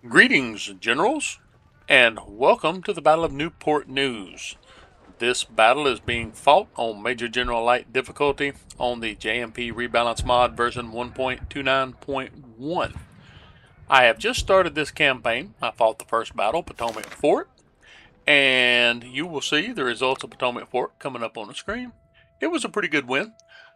Greetings, Generals, and welcome to the Battle of Newport News. This battle is being fought on Major General Light difficulty on the JMP Rebalance mod version 1.29.1. I have just started this campaign. I fought the first battle, Potomac Fort, and you will see the results of Potomac Fort coming up on the screen. It was a pretty good win.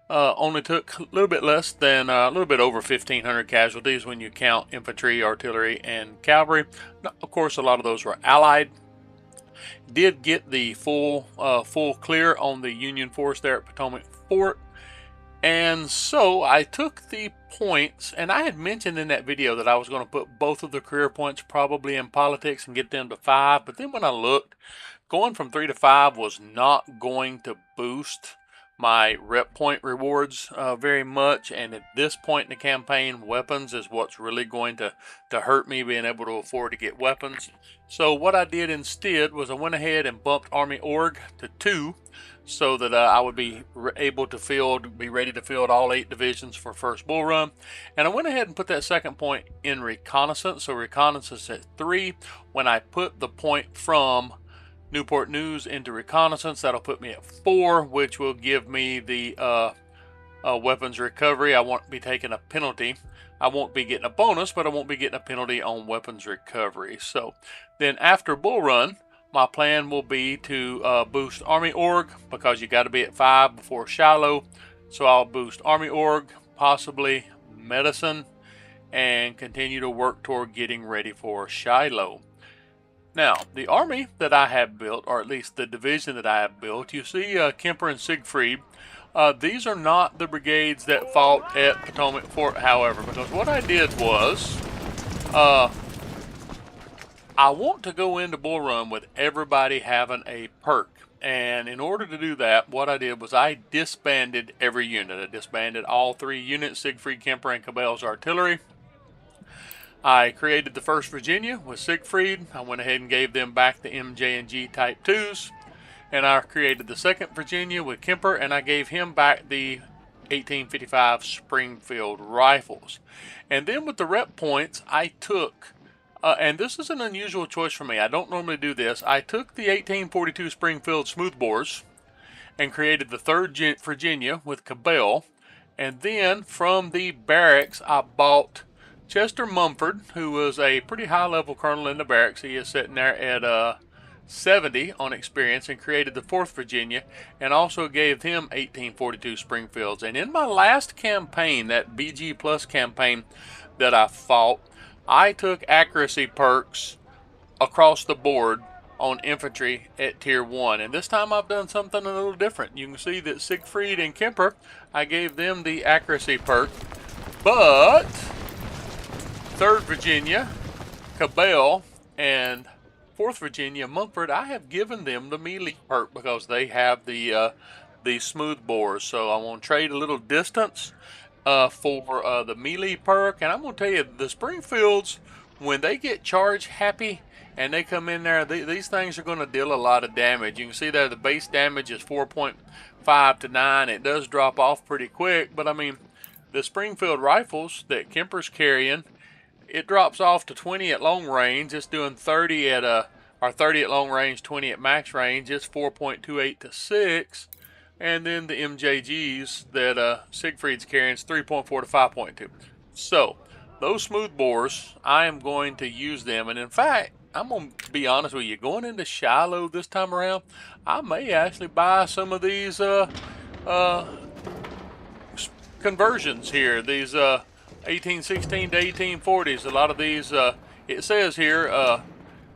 Only took a little bit less than a little bit over 1,500 casualties when you count infantry, artillery, and cavalry. Now, of course, a lot of those were allied. Did get the full clear on the Union force there at Potomac Fort, and so I took the points, and I had mentioned in that video that I was going to put both of the career points probably in politics and get them to 5. But then when I looked, going from 3 to 5 was not going to boost my rep point rewards very much, and at this point in the campaign, weapons is what's really going to hurt me being able to afford to get weapons. So what I did instead was I went ahead and bumped Army Org to 2 so that I would be able to be ready to field all 8 divisions for first bull run. And I went ahead and put that second point in reconnaissance, so reconnaissance at 3. When I put the point from Newport News into reconnaissance, that'll put me at 4, which will give me the weapons recovery. I won't be taking a penalty. I won't be getting a bonus, but I won't be getting a penalty on weapons recovery. So then after bull run, my plan will be to boost Army Org, because you got to be at 5 before Shiloh. So I'll boost Army Org, possibly medicine, and continue to work toward getting ready for Shiloh. Now, the army that I have built, or at least the division that I have built, you see Kemper and Siegfried. These are not the brigades that fought at Potomac Fort, however, because what I did was, I want to go into Bull Run with everybody having a perk. And in order to do that, what I did was I disbanded every unit. I disbanded all 3 units, Siegfried, Kemper, and Cabell's artillery. I created the 1st Virginia with Siegfried. I went ahead and gave them back the MJ and G Type 2s. And I created the 2nd Virginia with Kemper, and I gave him back the 1855 Springfield rifles. And then with the rep points, I took, and this is an unusual choice for me. I don't normally do this. I took the 1842 Springfield smoothbores and created the 3rd Virginia with Cabell. And then from the barracks, I bought Chester Mumford, who was a pretty high-level colonel in the barracks. He is sitting there at 70 on experience, and created the 4th Virginia, and also gave him 1842 Springfields. And in my last campaign, that BG Plus campaign that I fought, I took accuracy perks across the board on infantry at tier 1. And this time I've done something a little different. You can see that Siegfried and Kemper, I gave them the accuracy perk, but 3rd Virginia, Cabell, and 4th Virginia, Mumford, I have given them the melee perk because they have the smooth bores. So I want to trade a little distance for the melee perk. And I'm going to tell you, the Springfields, when they get charge happy and they come in there, these things are going to deal a lot of damage. You can see there the base damage is 4.5 to 9. It does drop off pretty quick, but I mean, the Springfield rifles that Kemper's carrying, it drops off to 20 at long range. It's doing 30 at 30 at long range, 20 at max range. It's 4.28 to 6. And then the MJGs that Siegfried's carrying is 3.4 to 5.2. So those smooth bores, I am going to use them. And in fact, I'm going to be honest with you, going into Shiloh this time around, I may actually buy some of these conversions here. These 1816 to 1840s. A lot of these, it says here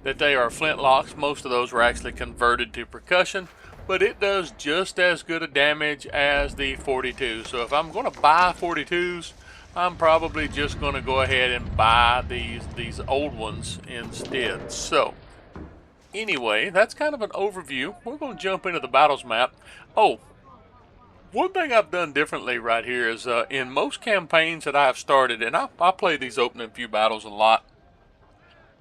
that they are flintlocks. Most of those were actually converted to percussion, but it does just as good a damage as the 42. So if I'm going to buy 42s, I'm probably just going to go ahead and buy these old ones instead. So anyway, that's kind of an overview. We're going to jump into the battles map. Oh, one thing I've done differently right here is in most campaigns that I've started, and I play these opening few battles a lot,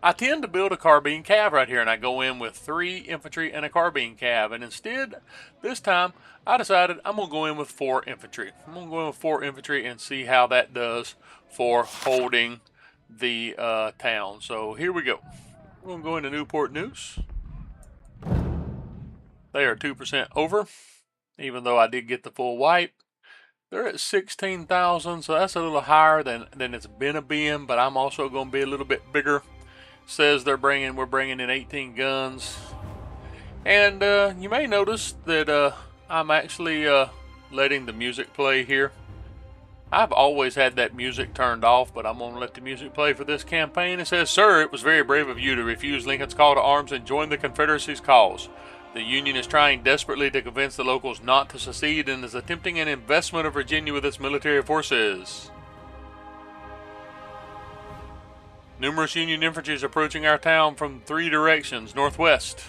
I tend to build a carbine cav right here, and I go in with 3 infantry and a carbine cav. And instead, this time, I decided I'm going to go in with 4 infantry. I'm going to go in with 4 infantry and see how that does for holding the town. So here we go. We're going to go into Newport News. They are 2% over, even though I did get the full wipe. They're at 16,000, so that's a little higher than it's been, but I'm also going to be a little bit bigger. Says we're bringing in 18 guns. And you may notice that I'm actually letting the music play here. I've always had that music turned off, but I'm going to let the music play for this campaign. It says, "Sir, it was very brave of you to refuse Lincoln's call to arms and join the Confederacy's cause. The Union is trying desperately to convince the locals not to secede and is attempting an investment of Virginia with its military forces. Numerous Union infantry is approaching our town from 3 directions: northwest,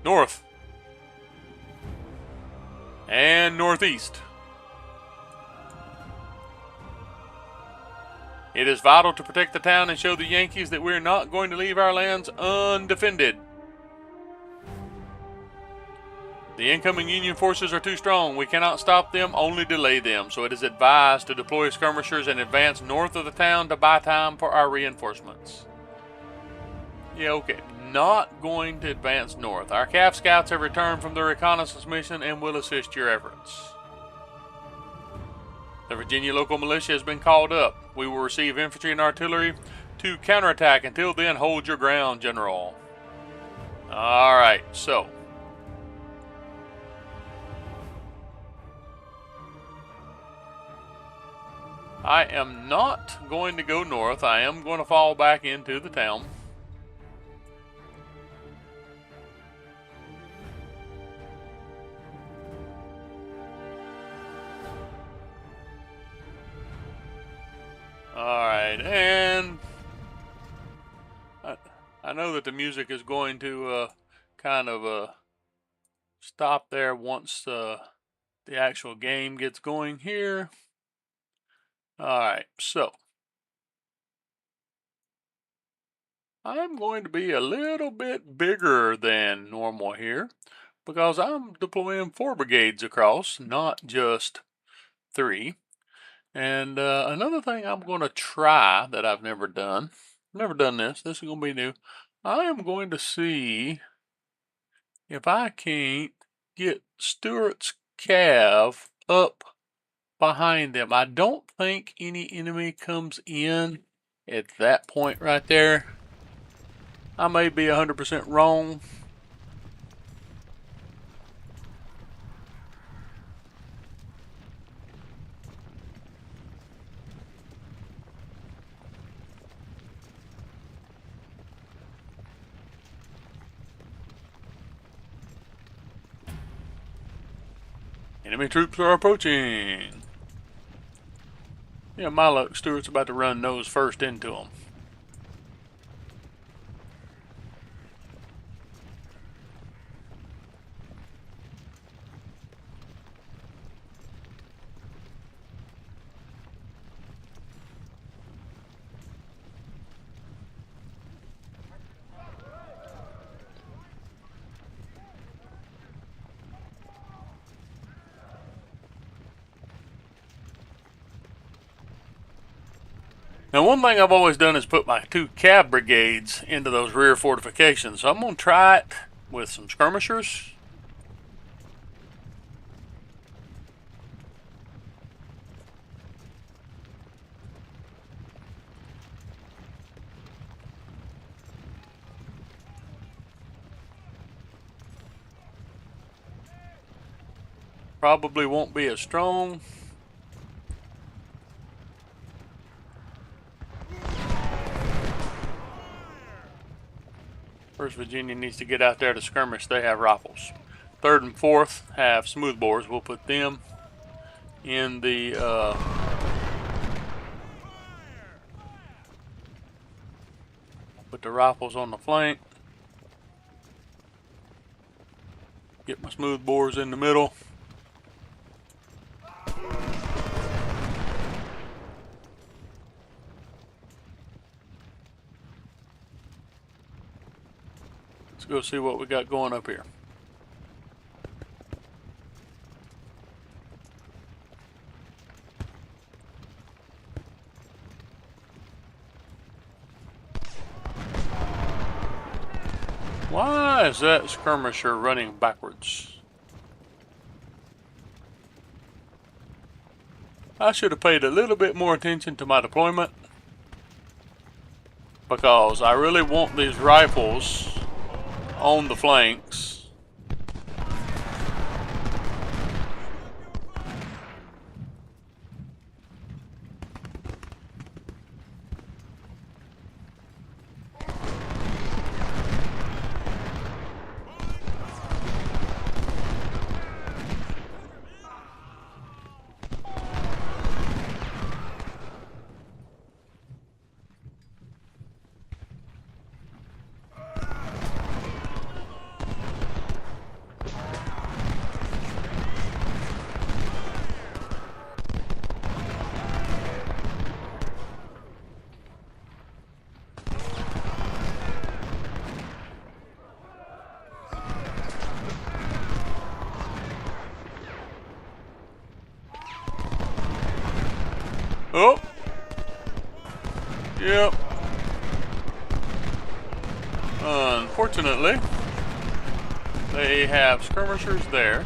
north, and northeast. It is vital to protect the town and show the Yankees that we're not going to leave our lands undefended. The incoming Union forces are too strong. We cannot stop them, only delay them. So it is advised to deploy skirmishers and advance north of the town to buy time for our reinforcements." Yeah, okay. Not going to advance north. Our CAF scouts have returned from their reconnaissance mission and will assist your efforts. The Virginia local militia has been called up. We will receive infantry and artillery to counterattack. Until then, hold your ground, General. Alright, so I am not going to go north. I am going to fall back into the town. Alright, and I know that the music is going to kind of stop there once the actual game gets going here. Alright, so I'm going to be a little bit bigger than normal here because I'm deploying 4 brigades across, not just 3. And another thing I'm going to try that I've never done this is going to be new. I am going to see if I can't get Stuart's cav up behind them. I don't think any enemy comes in at that point right there. I may be 100% wrong. Enemy troops are approaching. Yeah, my luck, Stuart's about to run nose first into them. Now, one thing I've always done is put my 2 cav brigades into those rear fortifications. So I'm going to try it with some skirmishers. Probably won't be as strong. First Virginia needs to get out there to skirmish. They have rifles. 3rd and 4th have smoothbores. We'll put them in the put the rifles on the flank. Get my smoothbores in the middle. Let's go see what we got going up here. Why is that skirmisher running backwards? I should have paid a little bit more attention to my deployment, because I really want these rifles on the flanks. Oh! Yep. Unfortunately, they have skirmishers there.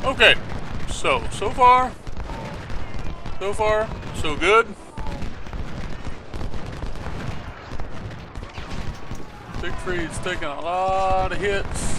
Okay, so far, so good. Siegfried's taking a lot of hits.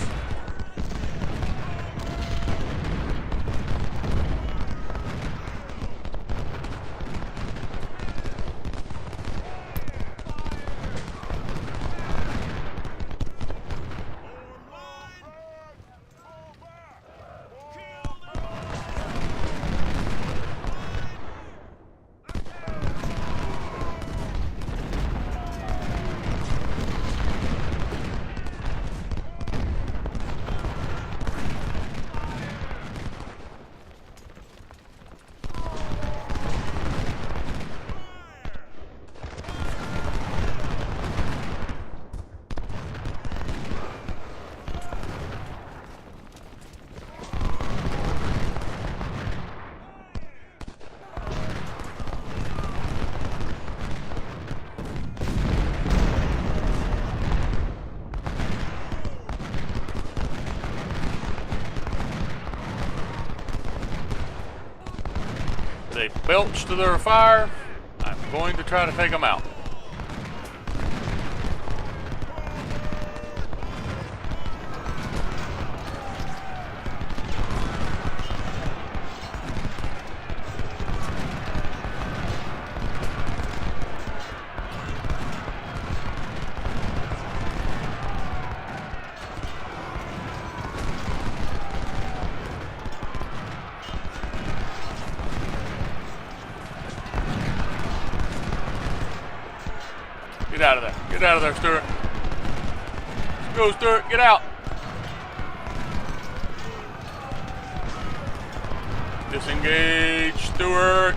They belch to their fire. I'm going to try to take them out. Get out of there. Get out of there, Stuart. Let's go, Stuart. Get out. Disengage, Stuart.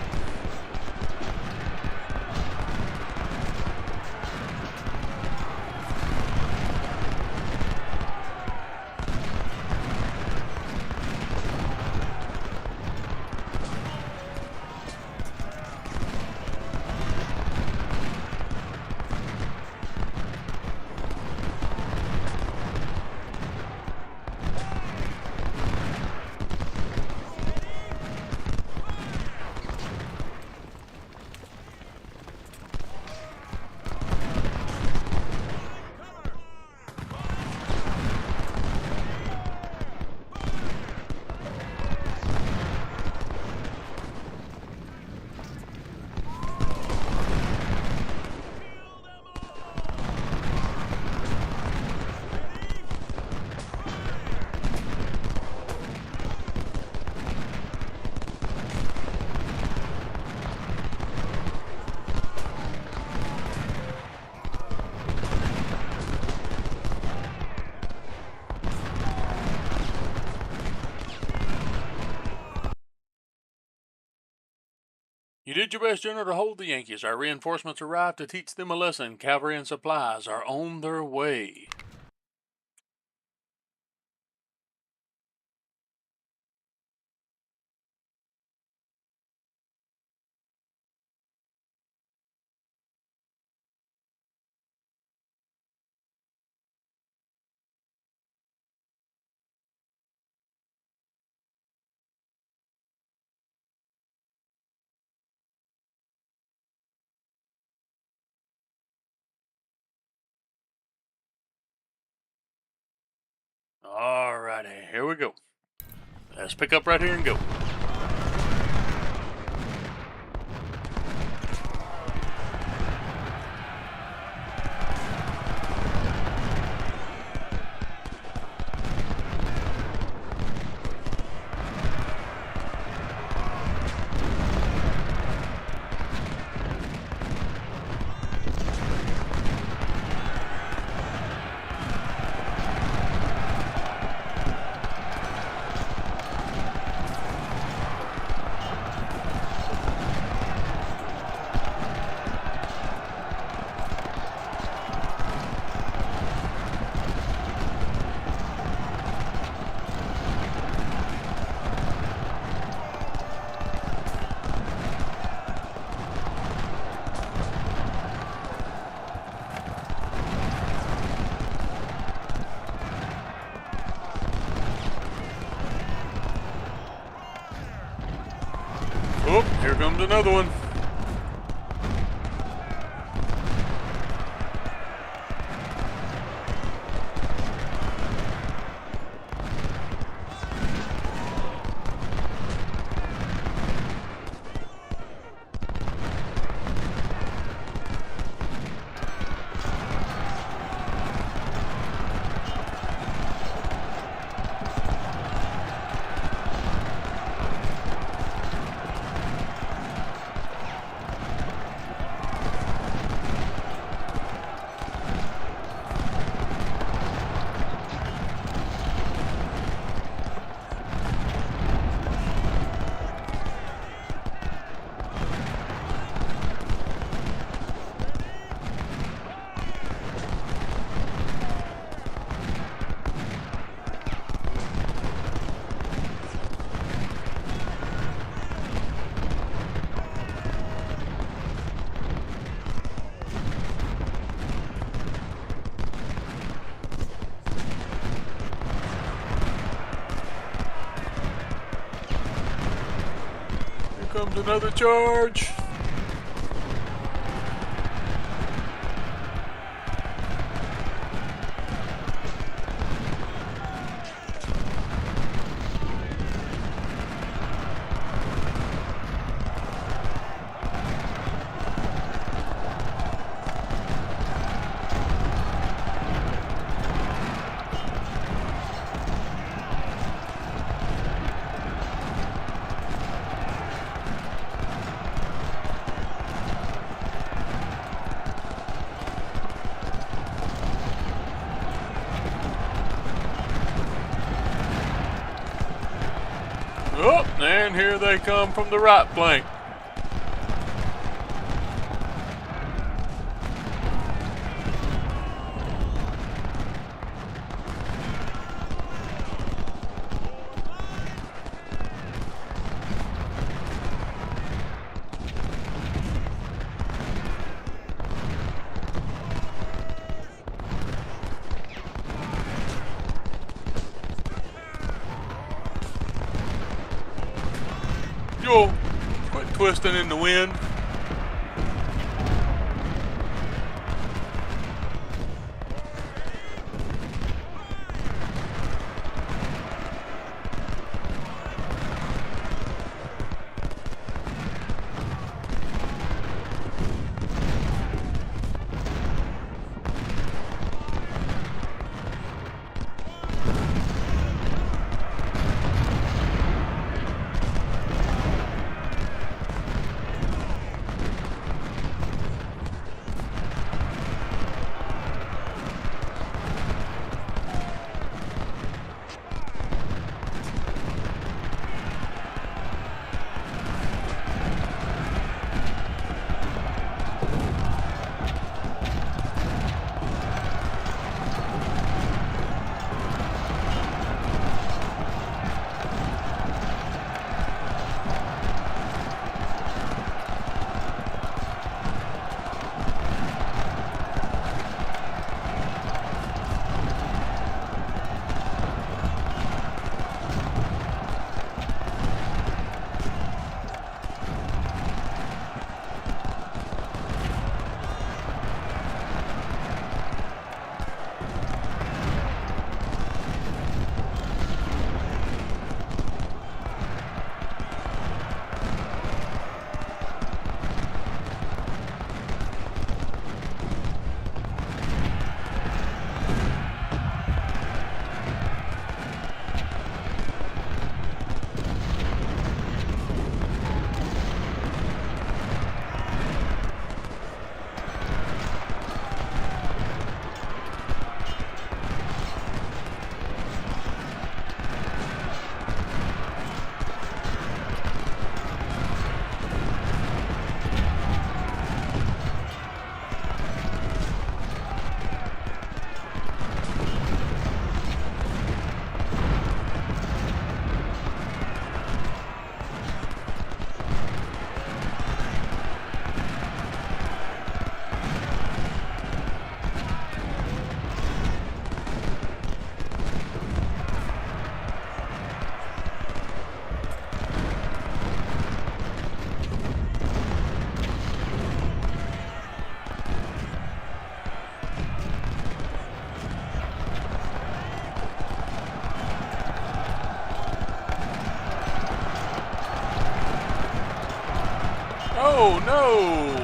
You did your best, General, to hold the Yankees. Our reinforcements arrived to teach them a lesson. Cavalry and supplies are on their way. Alrighty, here we go. Let's pick up right here and go. Oh, here comes another one. comes another charge. Oh, and here they come from the right flank. Yo, quit twisting in the wind. Oh no!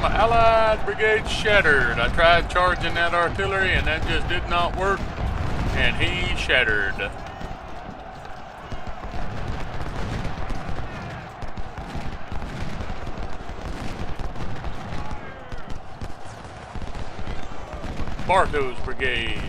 My allied brigade shattered. I tried charging that artillery and that just did not work. And he shattered. Bartow's brigade.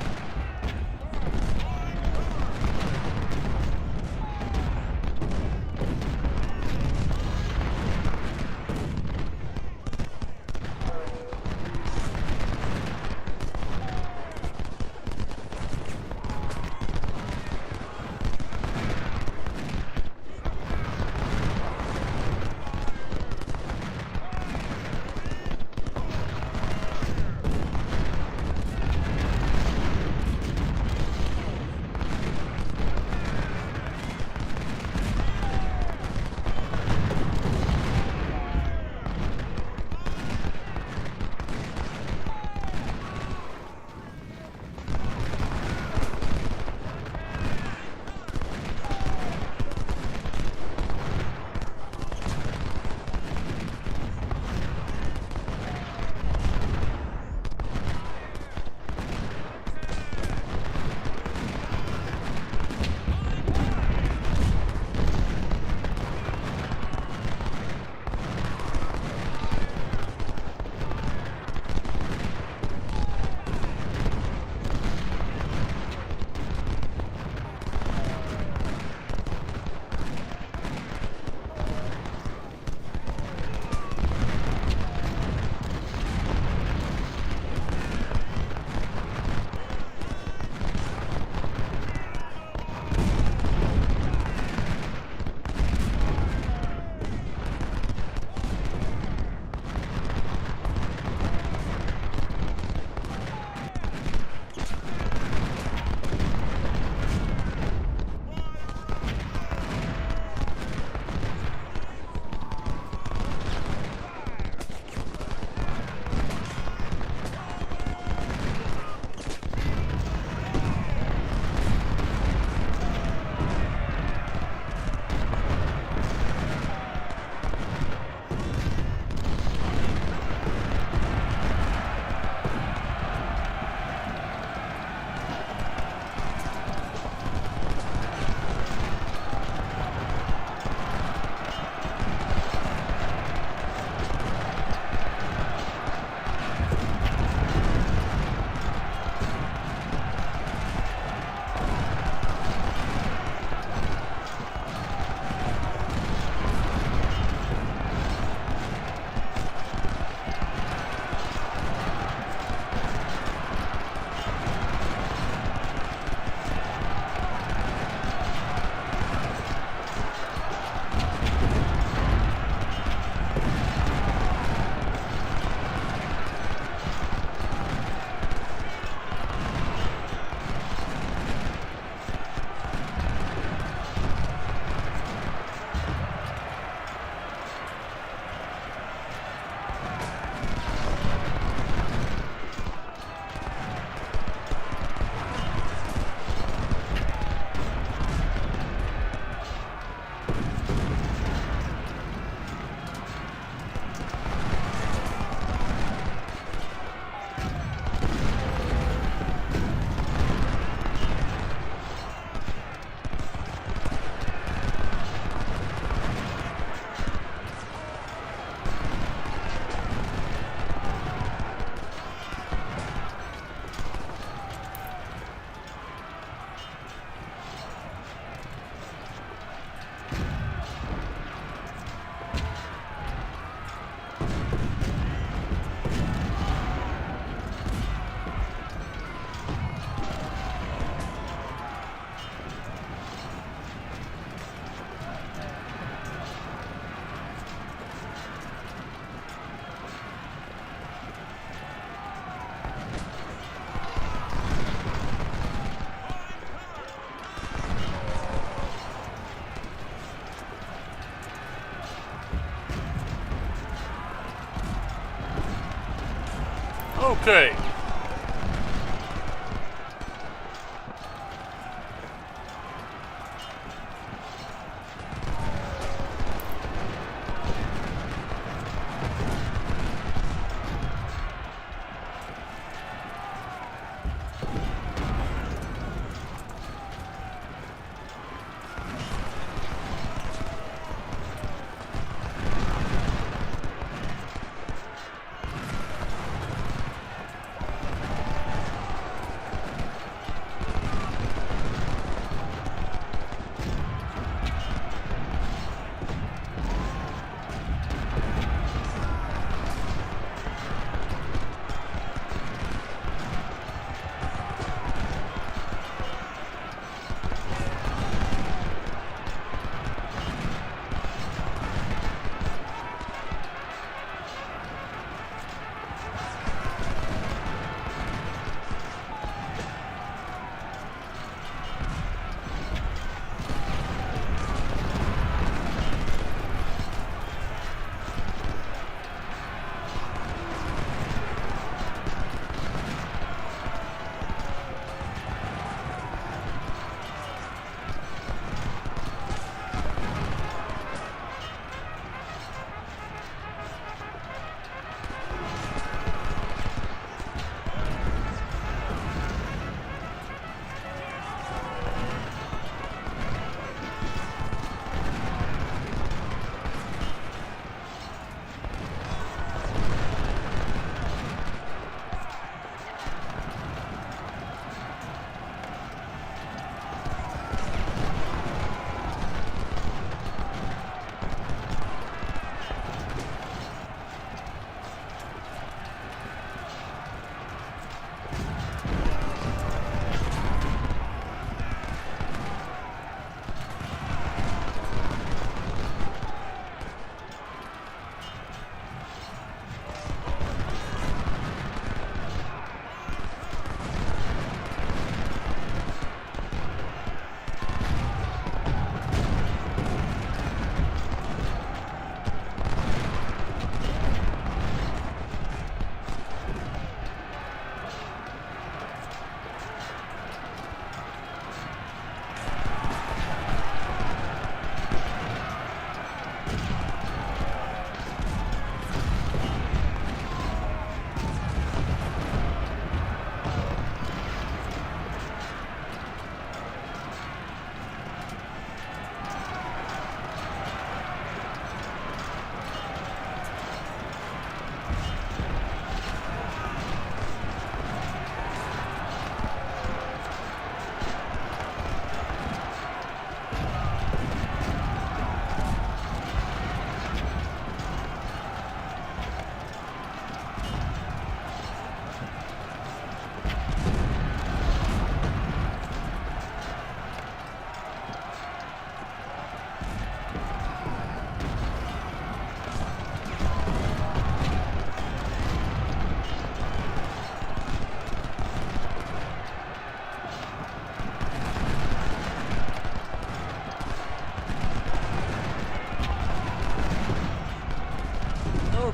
Okay.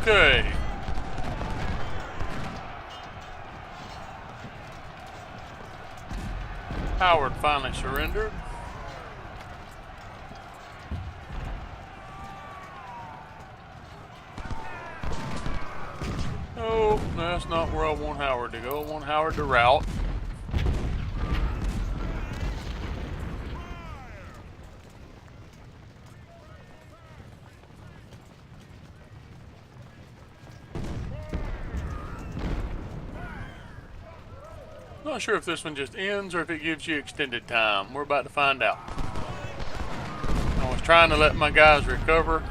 Okay. Howard finally surrendered. Oh, that's not where I want Howard to go. I want Howard to route. Not sure if this one just ends or if it gives you extended time. We're about to find out. I was trying to let my guys recover.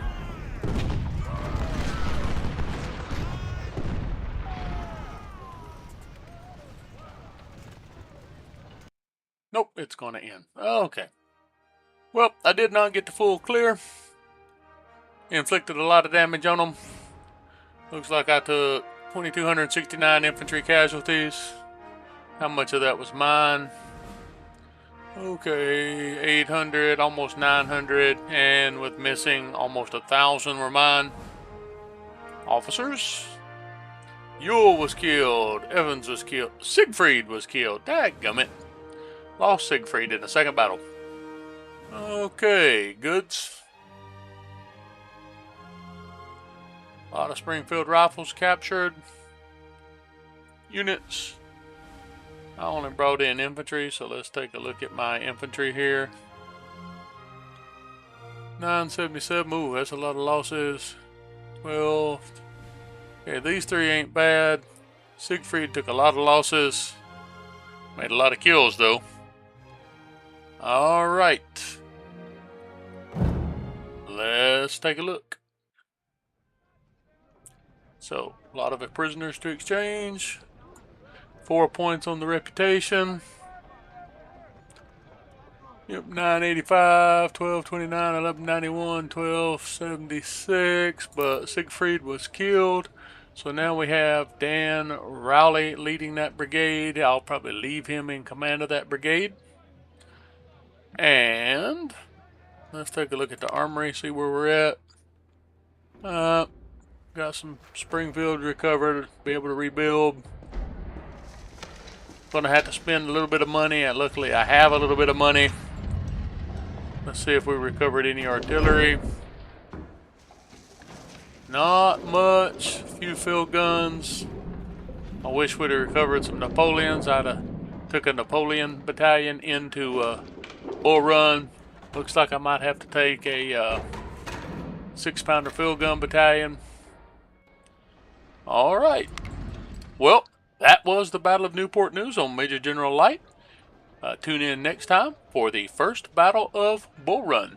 Nope, it's going to end. Okay. Well, I did not get the full clear. Inflicted a lot of damage on them. Looks like I took 2,269 infantry casualties. How much of that was mine? Okay, 800, almost 900, and with missing, almost 1,000 were mine. Officers. Yule was killed. Evans was killed. Siegfried was killed. Dadgummit. Lost Siegfried in the second battle. Okay, goods. A lot of Springfield rifles captured. Units. I only brought in infantry, so let's take a look at my infantry here. 977. Ooh, that's a lot of losses. 12. Okay, these three ain't bad. Siegfried took a lot of losses. Made a lot of kills, though. Alright. Let's take a look. So, a lot of prisoners to exchange. 4 points on the reputation. Yep, 985, 1229, 1191, 1276. But Siegfried was killed. So now we have Dan Rowley leading that brigade. I'll probably leave him in command of that brigade. And let's take a look at the armory, see where we're at. Got some Springfield recovered, be able to rebuild. Gonna have to spend a little bit of money, and luckily I have a little bit of money. Let's see if we recovered any artillery. Not much. A few field guns. I wish we'd have recovered some Napoleons. I'd have took a Napoleon battalion into Bull Run. Looks like I might have to take a 6-pounder field gun battalion. Alright. Well, that was the Battle of Newport News on Major General Light. Tune in next time for the first Battle of Bull Run.